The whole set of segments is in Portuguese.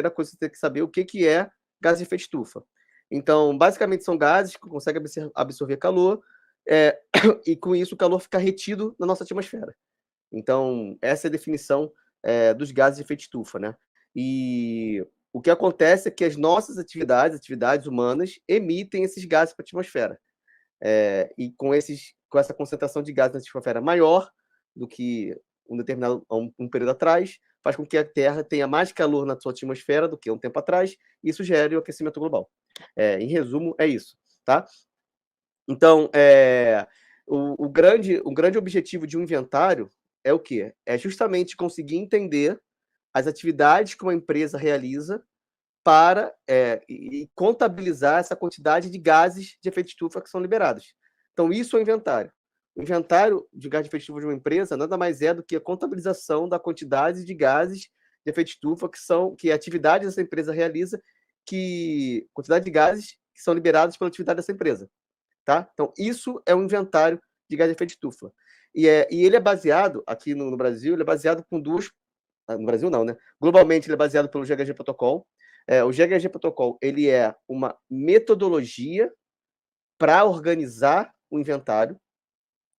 primeira coisa que você tem que saber o que é gás de efeito estufa. Então, basicamente, são gases que conseguem absorver calor, e com isso o calor fica retido na nossa atmosfera. Então, essa é a definição dos gases de efeito estufa, né? E o que acontece é que as nossas atividades humanas, emitem esses gases para a atmosfera. E com essa concentração de gases na atmosfera maior do que um período atrás, faz com que a Terra tenha mais calor na sua atmosfera do que um tempo atrás, e isso gera o aquecimento global. Em resumo, é isso, tá? Então, o grande objetivo de um inventário é o quê? É justamente conseguir entender as atividades que uma empresa realiza para e contabilizar essa quantidade de gases de efeito estufa que são liberados. Então, isso é o inventário. O inventário de gás de efeito estufa de uma empresa nada mais é do que a contabilização da quantidade de gases de efeito estufa que a atividade dessa empresa realiza, quantidade de gases que são liberados pela atividade dessa empresa. Tá? Então, isso é um inventário de gás de efeito estufa. E ele é baseado, aqui no Brasil, ele é baseado com duas... No Brasil não, né? Globalmente, ele é baseado pelo GHG Protocol. O GHG Protocol, ele é uma metodologia para organizar o inventário.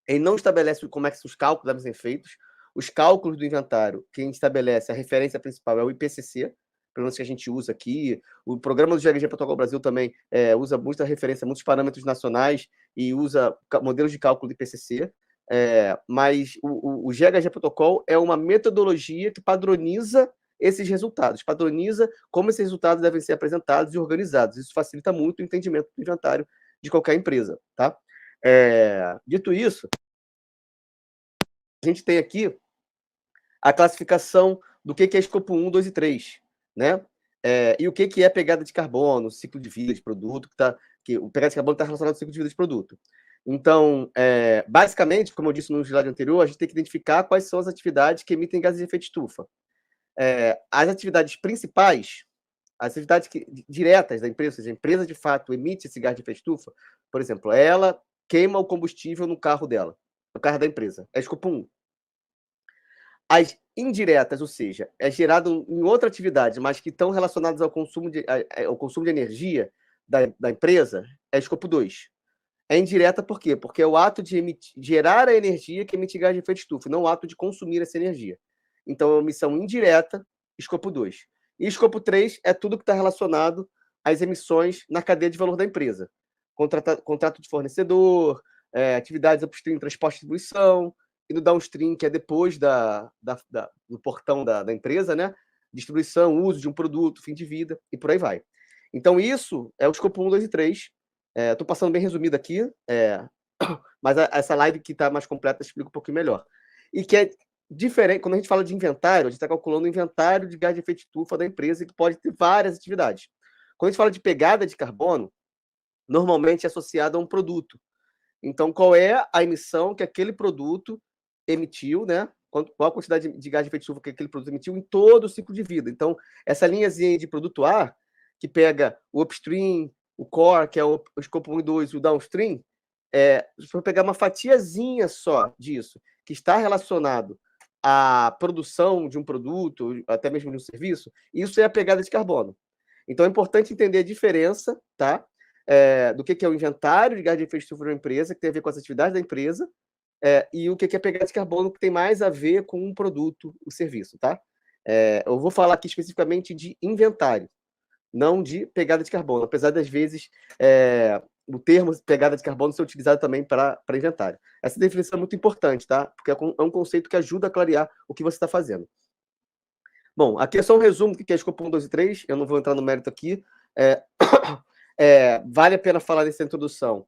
Ele não estabelece como é que os cálculos devem ser feitos. Os cálculos do inventário, quem estabelece a referência principal é o IPCC, pelo menos que a gente usa aqui. O programa do GHG Protocol Brasil também usa muita referência, muitos parâmetros nacionais e usa modelos de cálculo do IPCC. Mas o GHG Protocol é uma metodologia que padroniza esses resultados, padroniza como esses resultados devem ser apresentados e organizados. Isso facilita muito o entendimento do inventário de qualquer empresa, tá? Dito isso, a gente tem aqui a classificação do que é escopo 1, 2 e 3, né? E o que é pegada de carbono, ciclo de vida de produto, que o pegada de carbono está relacionado ao ciclo de vida de produto. Então, basicamente, como eu disse no slide anterior, a gente tem que identificar quais são as atividades que emitem gases de efeito estufa. As atividades principais, as atividades diretas da empresa, ou seja, a empresa de fato emite esse gás de efeito estufa, por exemplo, ela queima o combustível no carro dela, no carro da empresa, é escopo 1. As indiretas, ou seja, é gerado em outra atividade, mas que estão relacionadas ao consumo de energia da empresa, é escopo 2. É indireta por quê? Porque é o ato de gerar a energia que emite gás de efeito estufa, não o ato de consumir essa energia. Então, é uma emissão indireta, escopo 2. E escopo 3 é tudo que está relacionado às emissões na cadeia de valor da empresa. Contrato de fornecedor, atividades upstream, transporte e distribuição, e no downstream, que é depois do portão da empresa, né? Distribuição, uso de um produto, fim de vida, e por aí vai. Então, isso é o escopo 1, 2 e 3. Estou passando bem resumido aqui, mas essa live que está mais completa explica um pouquinho melhor. E que é diferente, quando a gente fala de inventário, a gente está calculando o inventário de gás de efeito estufa da empresa, que pode ter várias atividades. Quando a gente fala de pegada de carbono, normalmente é associado a um produto. Então, qual é a emissão que aquele produto emitiu, né? Qual a quantidade de gás de efeito estufa que aquele produto emitiu em todo o ciclo de vida. Então, essa linhazinha de produto A, que pega o upstream, o core, que é o escopo 1 e 2, e o downstream, se for pegar uma fatiazinha só disso, que está relacionado à produção de um produto, até mesmo de um serviço, isso é a pegada de carbono. Então, é importante entender a diferença, tá? Do que é o inventário de gás de efeito estufa de uma empresa, que tem a ver com as atividades da empresa, e o que é pegada de carbono, que tem mais a ver com um produto, o serviço, tá? Eu vou falar aqui especificamente de inventário, não de pegada de carbono, apesar das vezes o termo pegada de carbono ser utilizado também para inventário. Essa definição é muito importante, tá? Porque é um conceito que ajuda a clarear o que você está fazendo. Bom, aqui é só um resumo do que é escopo 1, 2 e 3, eu não vou entrar no mérito aqui. Vale a pena falar nessa introdução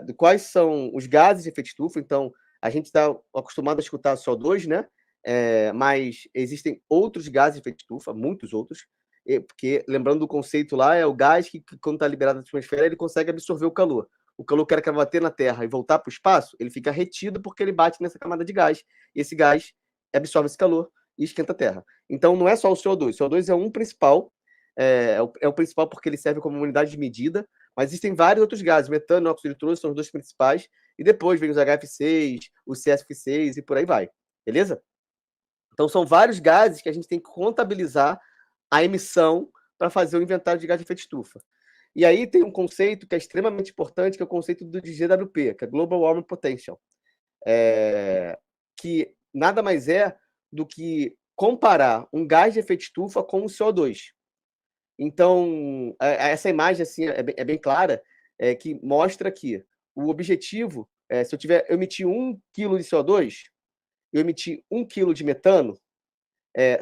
de quais são os gases de efeito estufa. Então, a gente está acostumado a escutar CO2, né? Mas existem outros gases de efeito estufa, muitos outros, porque, lembrando do conceito lá, é o gás que quando está liberado na atmosfera, ele consegue absorver o calor. O calor que era bater na Terra e voltar para o espaço, ele fica retido porque ele bate nessa camada de gás. E esse gás absorve esse calor e esquenta a Terra. Então, não é só o CO2. O CO2 é um principal, é o principal porque ele serve como unidade de medida, mas existem vários outros gases. Metano e óxido de nitrogênio são os dois principais, e depois vem os HF6, os CFC6 e por aí vai. Beleza? Então, são vários gases que a gente tem que contabilizar a emissão para fazer o inventário de gás de efeito estufa. E aí tem um conceito que é extremamente importante, que é o conceito de GWP, que é Global Warming Potential, que nada mais é do que comparar um gás de efeito estufa com o CO2. Então, essa imagem assim, é bem clara, que mostra que o objetivo, se eu emitir 1 kg de CO2, eu emitir 1 kg de metano,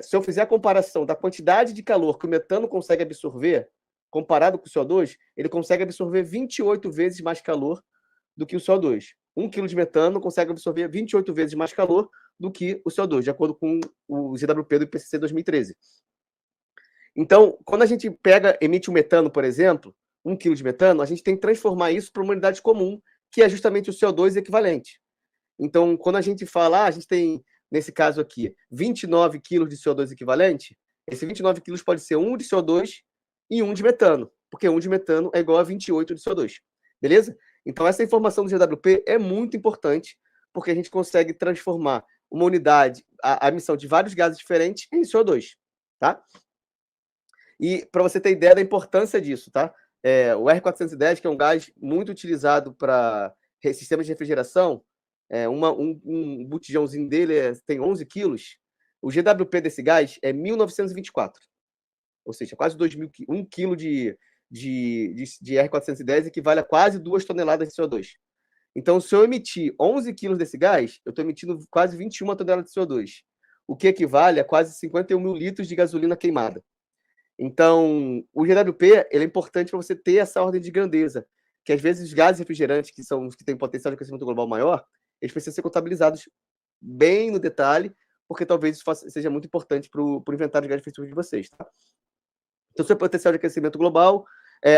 se eu fizer a comparação da quantidade de calor que o metano consegue absorver, comparado com o CO2, ele consegue absorver 28 vezes mais calor do que o CO2. 1 kg de metano consegue absorver 28 vezes mais calor do que o CO2, de acordo com o GWP do IPCC 2013. Então, quando a gente emite o metano, por exemplo, 1 kg de metano, a gente tem que transformar isso para uma unidade comum, que é justamente o CO2 equivalente. Então, quando a gente fala, a gente tem, nesse caso aqui, 29 kg de CO2 equivalente, esse 29 kg pode ser 1 de CO2 e 1 de metano, porque 1 de metano é igual a 28 de CO2. Beleza? Então, essa informação do GWP é muito importante, porque a gente consegue transformar uma unidade, a emissão de vários gases diferentes em CO2. Tá? E para você ter ideia da importância disso, tá? O R410, que é um gás muito utilizado para sistemas de refrigeração, um botijãozinho dele tem 11 quilos. O GWP desse gás é 1924. Ou seja, quase 2.000, 1 quilo de R410 equivale a quase 2 toneladas de CO2. Então, se eu emitir 11 quilos desse gás, eu estou emitindo quase 21 toneladas de CO2, o que equivale a quase 51 mil litros de gasolina queimada. Então, o GWP ele é importante para você ter essa ordem de grandeza, que às vezes os gases refrigerantes, que são os que têm potencial de aquecimento global maior, eles precisam ser contabilizados bem no detalhe, porque talvez isso seja muito importante para o inventário de gases de vocês. Tá? Então, sobre o potencial de aquecimento global,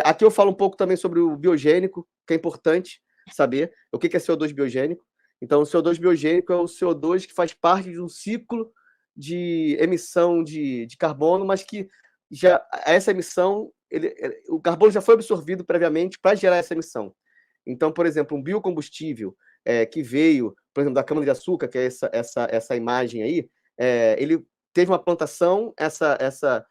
aqui eu falo um pouco também sobre o biogênico, que é importante saber o que é CO2 biogênico. Então, o CO2 biogênico é o CO2 que faz parte de um ciclo de emissão de carbono, mas que já essa emissão, o carbono já foi absorvido previamente para gerar essa emissão. Então, por exemplo, um biocombustível que veio, por exemplo, da cana-de-açúcar, que é essa imagem aí, ele teve uma plantação, essa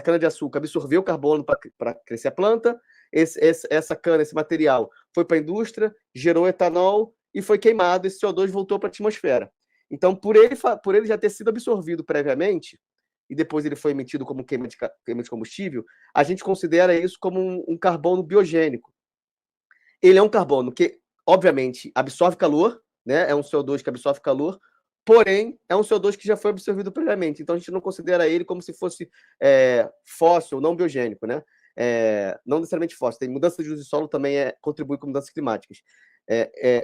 cana-de-açúcar absorveu carbono para crescer a planta, essa cana, esse material, foi para a indústria, gerou etanol e foi queimado, esse CO2 voltou para a atmosfera. Então, por ele já ter sido absorvido previamente, e depois ele foi emitido como queima de combustível, a gente considera isso como um carbono biogênico. Ele é um carbono que, obviamente, absorve calor, né? É um CO2 que absorve calor, porém, é um CO2 que já foi absorvido previamente. Então, a gente não considera ele como se fosse fóssil, não biogênico, né? Não necessariamente fóssil. Tem mudança de uso de solo também contribui com mudanças climáticas.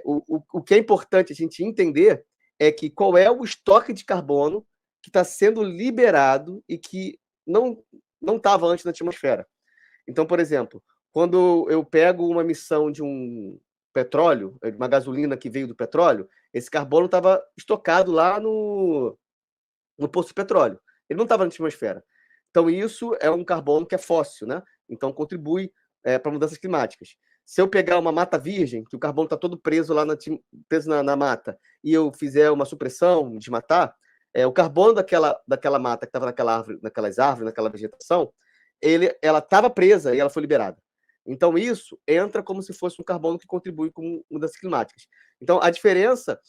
O que é importante a gente entender é que qual é o estoque de carbono que está sendo liberado e que não estava antes na atmosfera. Então, por exemplo, quando eu pego uma emissão de um petróleo, de uma gasolina que veio do petróleo, esse carbono estava estocado lá no poço de petróleo. Ele não estava na atmosfera. Então, isso é um carbono que é fóssil, né? Então, contribui para mudanças climáticas. Se eu pegar uma mata virgem, que o carbono está todo preso lá na mata, e eu fizer uma supressão, desmatar, o carbono daquela mata que estava naquelas árvores, naquela vegetação, ela estava presa e ela foi liberada. Então, isso entra como se fosse um carbono que contribui com mudanças climáticas. Então, a diferença,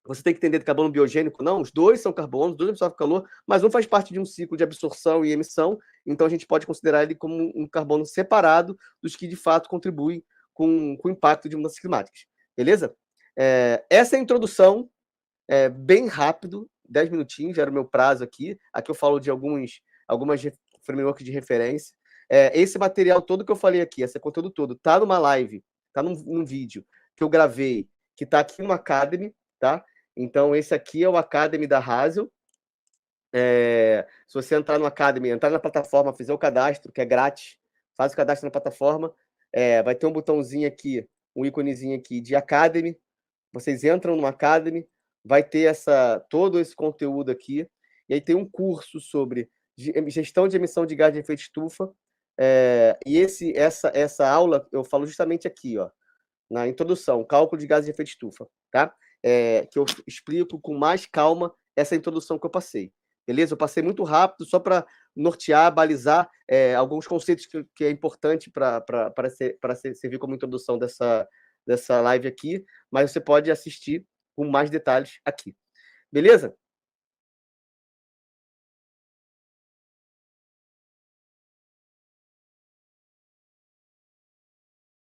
você tem que entender de carbono biogênico, não, os dois são carbonos, os dois absorvem calor, mas um faz parte de um ciclo de absorção e emissão, então a gente pode considerar ele como um carbono separado dos que, de fato, contribuem com o impacto de mudanças climáticas. Beleza? Essa é a introdução, bem rápido, 10 minutinhos, já era o meu prazo aqui. Aqui eu falo de algumas frameworks de referência. Esse material todo que eu falei aqui, esse conteúdo todo, tá numa live, tá num vídeo que eu gravei, que tá aqui no Academy, tá? Então, esse aqui é o Academy da Hazel. Se você entrar no Academy, entrar na plataforma, fizer o cadastro, que é grátis, faz o cadastro na plataforma, vai ter um botãozinho aqui, um íconezinho aqui de Academy. Vocês entram no Academy, vai ter todo esse conteúdo aqui, e aí tem um curso sobre gestão de emissão de gás de efeito estufa, e essa aula eu falo justamente aqui, ó, na introdução, cálculo de gases de efeito estufa, tá? Que eu explico com mais calma essa introdução que eu passei, beleza? Eu passei muito rápido, só para nortear, balizar alguns conceitos que é importante para servir como introdução dessa live aqui, mas você pode assistir com mais detalhes aqui. Beleza?